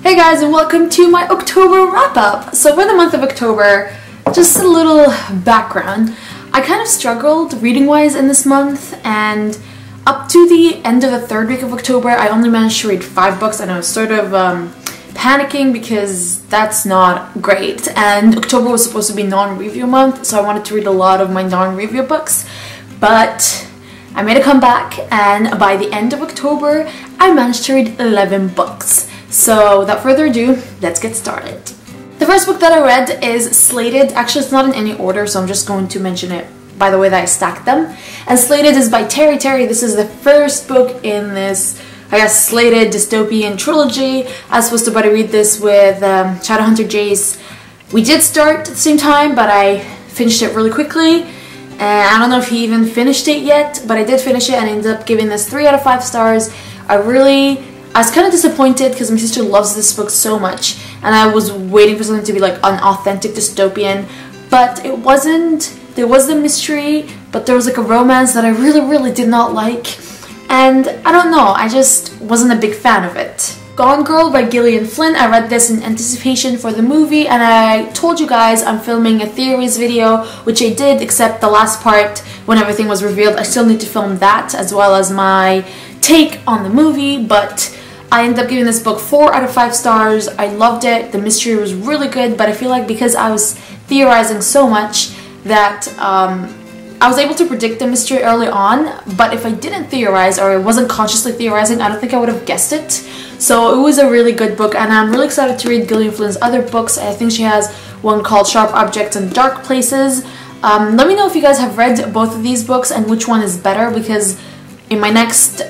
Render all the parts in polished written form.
Hey guys, and welcome to my October wrap-up. So for the month of October, just a little background. I kind of struggled reading-wise in this month, and up to the end of the third week of October, I only managed to read 5 books, and I was sort of panicking because that's not great. And October was supposed to be non-review month, so I wanted to read a lot of my non-review books, but I made a comeback, and by the end of October, I managed to read 11 books. So without further ado, let's get started. The first book that I read is Slated. Actually, it's not in any order, so I'm just going to mention it by the way that I stacked them. And Slated is by Terry. This is the first book in this, I guess, Slated dystopian trilogy. I was supposed to read this with Shadowhunter Jace. We did start at the same time, but I finished it really quickly. And I don't know if he even finished it yet, but I did finish it and I ended up giving this 3 out of 5 stars. I was kind of disappointed because my sister loves this book so much, and I was waiting for something to be like an authentic dystopian, but it wasn't. There was the mystery, but there was like a romance that I really did not like, and I don't know, I just wasn't a big fan of it. Gone Girl by Gillian Flynn. I read this in anticipation for the movie, and I told you guys I'm filming a theories video, which I did, except the last part when everything was revealed. I still need to film that as well as my take on the movie, but I ended up giving this book 4 out of 5 stars. I loved it. The mystery was really good, but I feel like because I was theorizing so much that I was able to predict the mystery early on, but if I didn't theorize or I wasn't consciously theorizing, I don't think I would have guessed it. So it was a really good book, and I'm really excited to read Gillian Flynn's other books. I think she has one called Sharp Objects and Dark Places. Let me know if you guys have read both of these books and which one is better, because in my next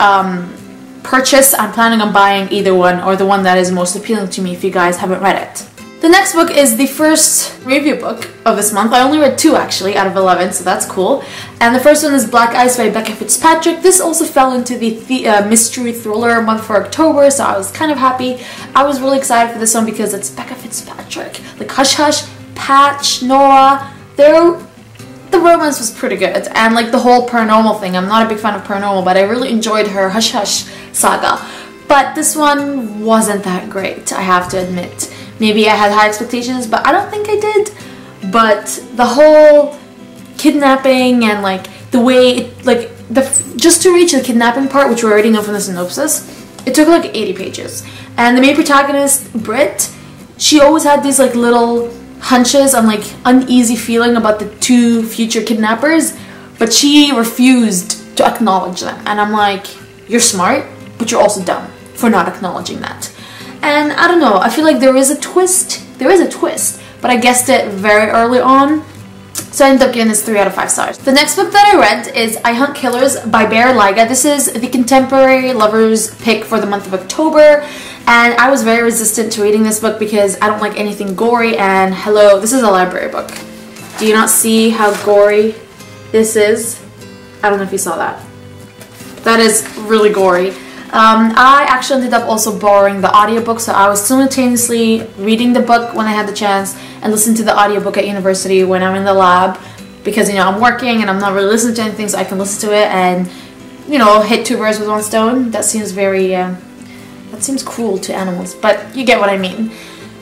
purchase, I'm planning on buying either one, or the one that is most appealing to me if you guys haven't read it. The next book is the first review book of this month. I only read 2 actually out of 11, so that's cool. And the first one is Black Ice by Becca Fitzpatrick. This also fell into the mystery thriller month for October, so I was kind of happy. I was really excited for this one because it's Becca Fitzpatrick. Like Hush Hush, Patch, Nora, the romance was pretty good, and like the whole paranormal thing. I'm not a big fan of paranormal, but I really enjoyed her Hush Hush saga. But this one wasn't that great, I have to admit. Maybe I had high expectations, but I don't think I did. But the whole kidnapping and like the way it, just to reach the kidnapping part, which we're already know from the synopsis, it took like 80 pages. And the main protagonist, Britt, she always had these like little hunches and like uneasy feeling about the 2 future kidnappers, but she refused to acknowledge them. And I'm like, you're smart, but you're also dumb for not acknowledging that. And I don't know, I feel like there is a twist, but I guessed it very early on, so I ended up giving this 3 out of 5 stars. The next book that I read is I Hunt Killers by Bear Liga. This is the contemporary lover's pick for the month of October, and I was very resistant to reading this book because I don't like anything gory, and hello, this is a library book. Do you not see how gory this is? I don't know if you saw that. That is really gory. I actually ended up also borrowing the audiobook, so I was simultaneously reading the book when I had the chance and listening to the audiobook at university when I'm in the lab, because, you know, I'm working and I'm not really listening to anything, so I can listen to it and, you know, hit 2 birds with 1 stone. That seems very, that seems cruel to animals, but you get what I mean.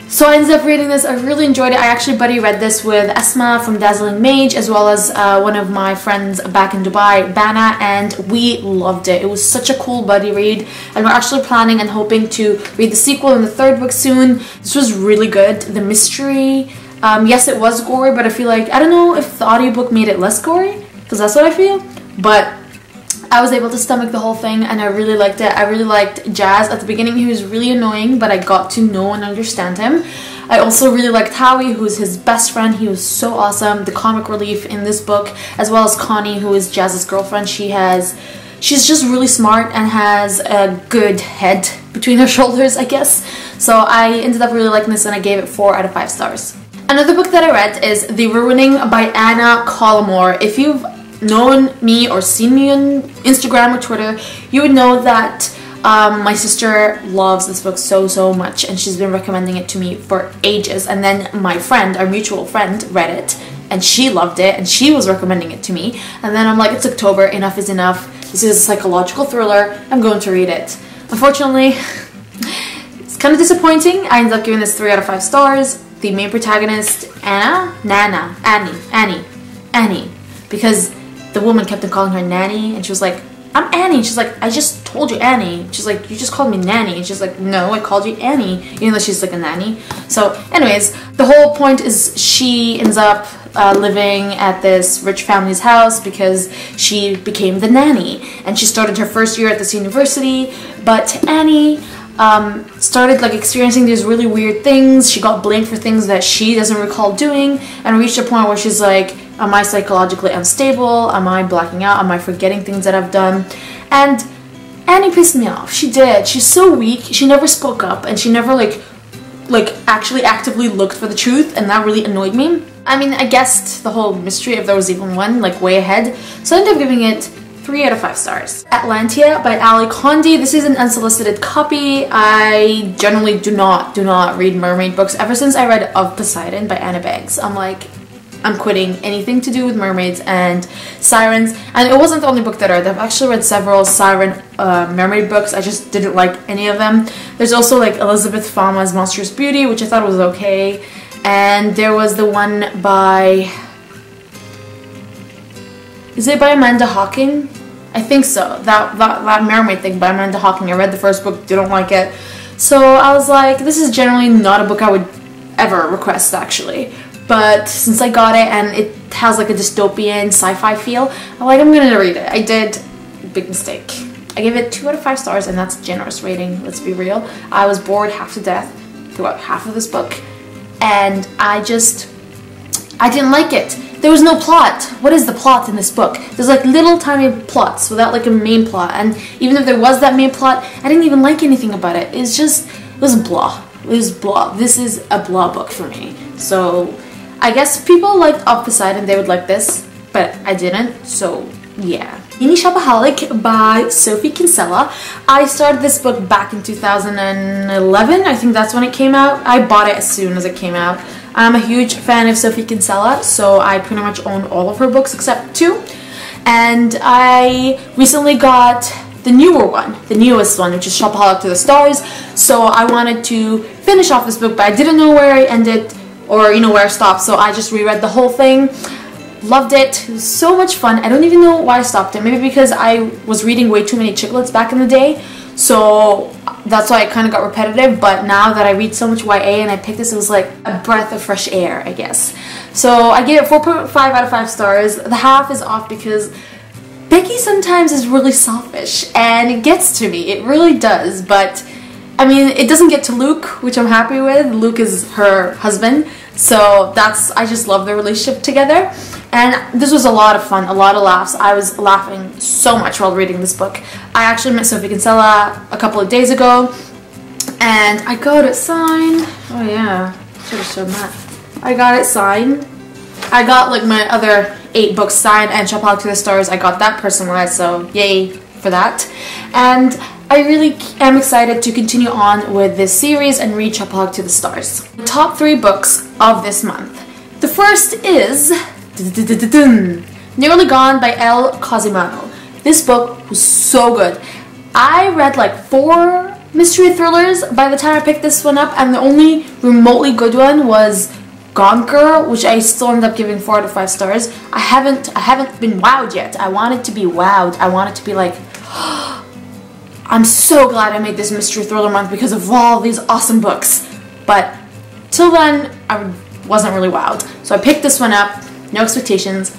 So I ended up reading this. I really enjoyed it. I actually buddy read this with Esma from Dazzling Mage, as well as one of my friends back in Dubai, Bana, and we loved it. It was such a cool buddy read, and we're actually planning and hoping to read the sequel and the 3rd book soon. This was really good. The mystery, yes, it was gory, but I feel like, I don't know if the audiobook made it less gory, because that's what I feel, but I was able to stomach the whole thing, and I really liked it. I really liked Jazz. At the beginning, he was really annoying, but I got to know and understand him. I also really liked Howie, who's his best friend. He was so awesome. The comic relief in this book, as well as Connie, who is Jazz's girlfriend. She's just really smart and has a good head between her shoulders, I guess. So I ended up really liking this, and I gave it 4 out of 5 stars. Another book that I read is The Ruining by Anna Collymore. If you've known me or seen me on Instagram or Twitter, you would know that my sister loves this book so much, and she's been recommending it to me for ages. And then my friend, our mutual friend, read it and she loved it and she was recommending it to me, and then I'm like, it's October, enough is enough, this is a psychological thriller, I'm going to read it. Unfortunately, it's kind of disappointing. I ended up giving this 3 out of 5 stars. The main protagonist, Annie, because the woman kept on calling her Nanny, and she was like, I'm Annie. She's like, I just told you Annie. She's like, you just called me Nanny. And she's like, no, I called you Annie, even though she's like a nanny. So anyways, the whole point is she ends up living at this rich family's house because she became the nanny, and she started her first year at this university. But Annie started like experiencing these really weird things. She got blamed for things that she doesn't recall doing, and reached a point where she's like, am I psychologically unstable? Am I blacking out? Am I forgetting things that I've done? And Annie pissed me off. She did. She's so weak. She never spoke up, and she never like actually actively looked for the truth, and that really annoyed me. I mean, I guessed the whole mystery, if there was even one, like way ahead. So I ended up giving it 3 out of 5 stars. Lantia by Ali Condi. This is an unsolicited copy. I generally do not read mermaid books. Ever since I read Of Poseidon by Anna Banks, I'm like, I'm quitting anything to do with mermaids and sirens. And it wasn't the only book that I read. I've actually read several siren mermaid books. I just didn't like any of them. There's also like Elizabeth Fama's Monstrous Beauty, which I thought was okay. And there was the one by... Is it by Amanda Hocking? I think so. That mermaid thing by Amanda Hocking. I read the first book, didn't like it. So I was like, this is generally not a book I would ever request, actually. But since I got it and it has like a dystopian sci-fi feel, I'm like, I'm gonna read it. I did. Big mistake. I gave it 2 out of 5 stars, and that's a generous rating, let's be real. I was bored half to death throughout half of this book, and I didn't like it. There was no plot. What is the plot in this book? There's like little tiny plots without like a main plot, and even if there was that main plot, I didn't even like anything about it. It was blah. It was blah. This is a blah book for me. So I guess if people liked Of Poseidon, they would like this, but I didn't, so yeah. Shopaholic by Sophie Kinsella. I started this book back in 2011, I think that's when it came out. I bought it as soon as it came out. I'm a huge fan of Sophie Kinsella, so I pretty much own all of her books except 2. And I recently got the newer one, the newest one, which is Shopaholic to the Stars. So I wanted to finish off this book, but I didn't know where I ended, or you know, where I stopped, so I just reread the whole thing. Loved it. It was so much fun. I don't even know why I stopped it. Maybe because I was reading way too many chiclets back in the day, so that's why it kind of got repetitive. But now that I read so much YA and I picked this, it was like a breath of fresh air, I guess. So I gave it 4.5 out of 5 stars. The half is off because Becky sometimes is really selfish, and it gets to me. It really does. But I mean, it doesn't get to Luke, which I'm happy with. Luke is her husband, so I just love their relationship together. And this was a lot of fun, a lot of laughs. I was laughing so much while reading this book. I actually met Sophie Kinsella a couple of days ago, and I got it signed. Oh yeah, should have shown that. I got it signed. I got like my other 8 books signed, and Shopaholic to the Stars, I got that personalized, so yay for that. And I really am excited to continue on with this series and read Shopaholic to the Stars. Top 3 books of this month. The first is Nearly Gone by Elle Cosimano. This book was so good. I read like 4 mystery thrillers by the time I picked this one up, and the only remotely good one was Gone Girl, which I still ended up giving 4 out of 5 stars. I haven't been wowed yet. I want it to be wowed. I want it to be like, I'm so glad I made this mystery thriller month because of all these awesome books. But till then, I wasn't really wowed. So I picked this one up, no expectations.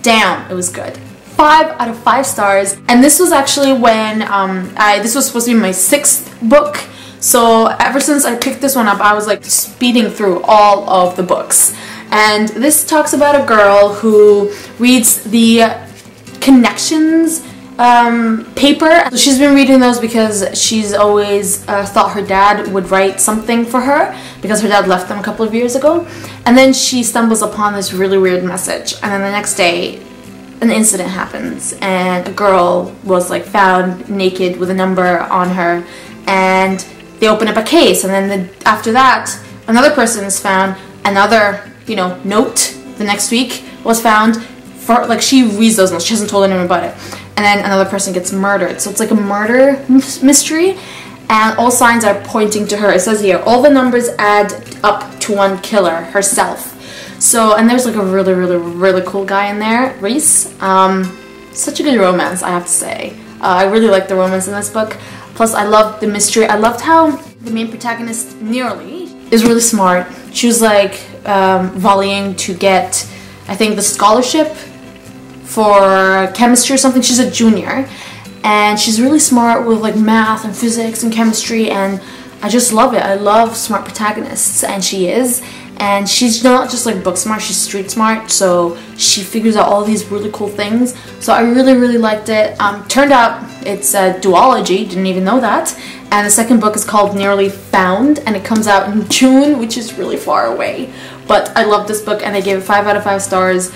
Damn, it was good. 5 out of 5 stars. And this was actually when this was supposed to be my 6th book. So ever since I picked this one up, I was like speeding through all of the books. And this talks about a girl who reads the connections paper. So she's been reading those because she's always thought her dad would write something for her because her dad left them a couple of years ago. And then she stumbles upon this really weird message, and then the next day an incident happens and a girl was like found naked with a number on her, and they open up a case, and then after that another person is found, another, you know, note the next week was found. For like, she reads those notes, she hasn't told anyone about it, and then another person gets murdered. So it's like a murder mystery, and all signs are pointing to her. It says here, all the numbers add up to one killer, herself. So, and there's like a really cool guy in there, Reese. Such a good romance, I have to say. I really like the romance in this book. Plus, I loved the mystery. I loved how the main protagonist, Nearly, is really smart. She was like volleying to get, I think, the scholarship for chemistry or something. She's a junior, and she's really smart with like math and physics and chemistry, and I just love it. I love smart protagonists, and she is. And she's not just like book smart, she's street smart, so she figures out all these really cool things. So I really liked it. Turned out it's a duology, didn't even know that. And the second book is called Nearly Found, and it comes out in June, which is really far away. But I love this book, and I gave it 5 out of 5 stars.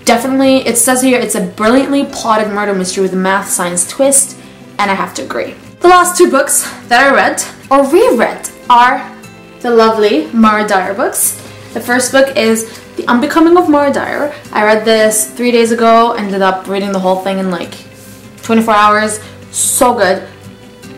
Definitely, it says here, it's a brilliantly plotted murder mystery with a math science twist, and I have to agree. The last 2 books that I read, or reread, are the lovely Mara Dyer books. The first book is The Unbecoming of Mara Dyer. I read this 3 days ago, ended up reading the whole thing in like 24 hours. So good.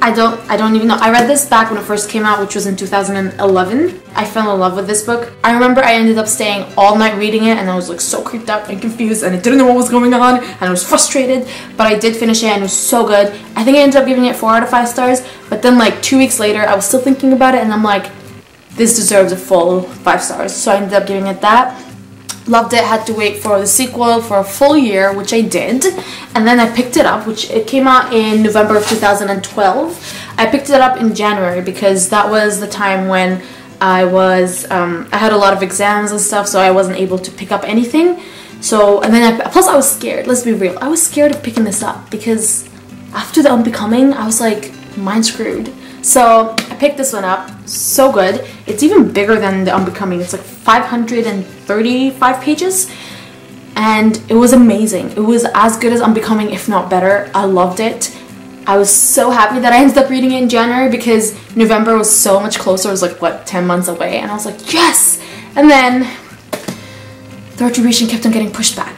I don't even know. I read this back when it first came out, which was in 2011. I fell in love with this book. I remember I ended up staying all night reading it, and I was like so creeped out and confused, and I didn't know what was going on, and I was frustrated, but I did finish it, and it was so good. I think I ended up giving it 4 out of 5 stars, but then like 2 weeks later, I was still thinking about it, and I'm like, this deserves a full 5 stars. So I ended up giving it that. Loved it, had to wait for the sequel for a full year, which I did. And then I picked it up, which it came out in November of 2012. I picked it up in January because that was the time when I was, I had a lot of exams and stuff, so I wasn't able to pick up anything. So, and then plus I was scared, let's be real. I was scared of picking this up because after The Unbecoming, I was like, mind screwed. So I picked this one up. So good. It's even bigger than The Unbecoming. It's like 535 pages, and it was amazing. It was as good as Unbecoming, if not better. I loved it. I was so happy that I ended up reading it in January because November was so much closer. It was like, what, 10 months away, and I was like, yes! And then the retribution kept on getting pushed back.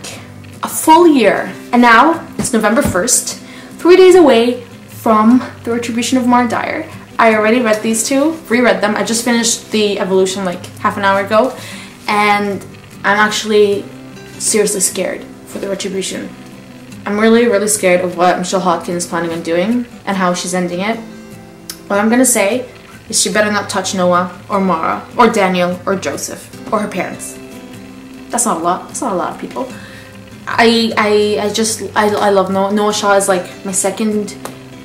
A full year, and now it's November 1st, 3 days away from the retribution of Mara Dyer. I already read these 2, reread them. I just finished the Evolution like half an hour ago, and I'm actually seriously scared for the retribution. I'm really scared of what Michelle Hodkin is planning on doing and how she's ending it. What I'm gonna say is she better not touch Noah or Mara or Daniel or Joseph or her parents. That's not a lot. That's not a lot of people. I love Noah. Noah Shaw is like my second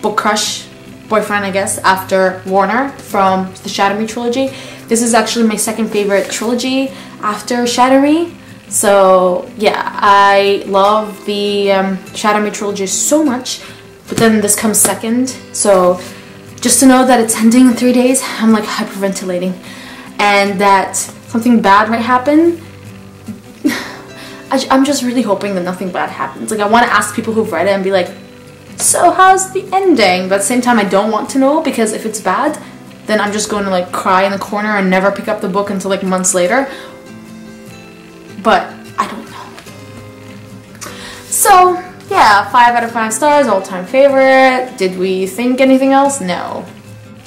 book crush boyfriend, I guess, after Warner from the Shatter Me trilogy. This is actually my second favorite trilogy after Shatter Me. So yeah, I love the Shatter Me trilogy so much, but then this comes second. So just to know that it's ending in 3 days, I'm like hyperventilating, and that something bad might happen. I'm just really hoping that nothing bad happens. Like, I want to ask people who've read it and be like, so how's the ending? But at the same time, I don't want to know, because if it's bad, then I'm just going to like cry in the corner and never pick up the book until like months later. But I don't know. So yeah, 5 out of 5 stars, all-time favorite. Did we think anything else? No.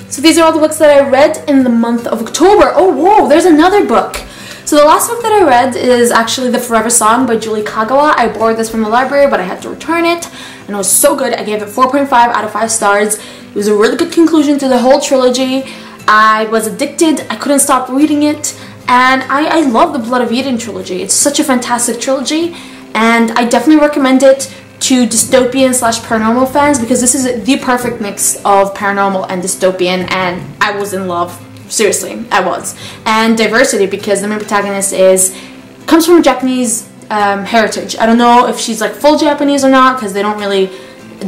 So these are all the books that I read in the month of October. Oh whoa, there's another book. So the last book that I read is actually The Forever Song by Julie Kagawa. I borrowed this from the library, but I had to return it, and it was so good. I gave it 4.5 out of 5 stars. It was a really good conclusion to the whole trilogy. I was addicted. I couldn't stop reading it, and I love the Blood of Eden trilogy. It's such a fantastic trilogy, and I definitely recommend it to dystopian / paranormal fans, because this is the perfect mix of paranormal and dystopian, and I was in love. Seriously, I was. And diversity, because the main protagonist comes from Japanese heritage. I don't know if she's like full Japanese or not, because they don't really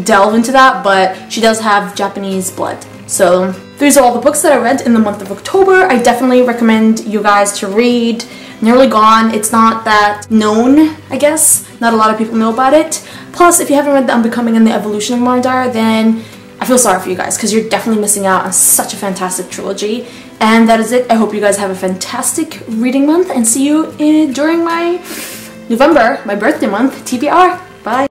delve into that, but she does have Japanese blood. So these are all the books that I read in the month of October. I definitely recommend you guys to read Nearly Gone. It's not that known, I guess. Not a lot of people know about it. Plus, if you haven't read The Unbecoming and The Evolution of Mara Dyer, then I feel sorry for you guys, because you're definitely missing out on such a fantastic trilogy. And that is it. I hope you guys have a fantastic reading month, and see you during my November, my birthday month, TBR. Bye!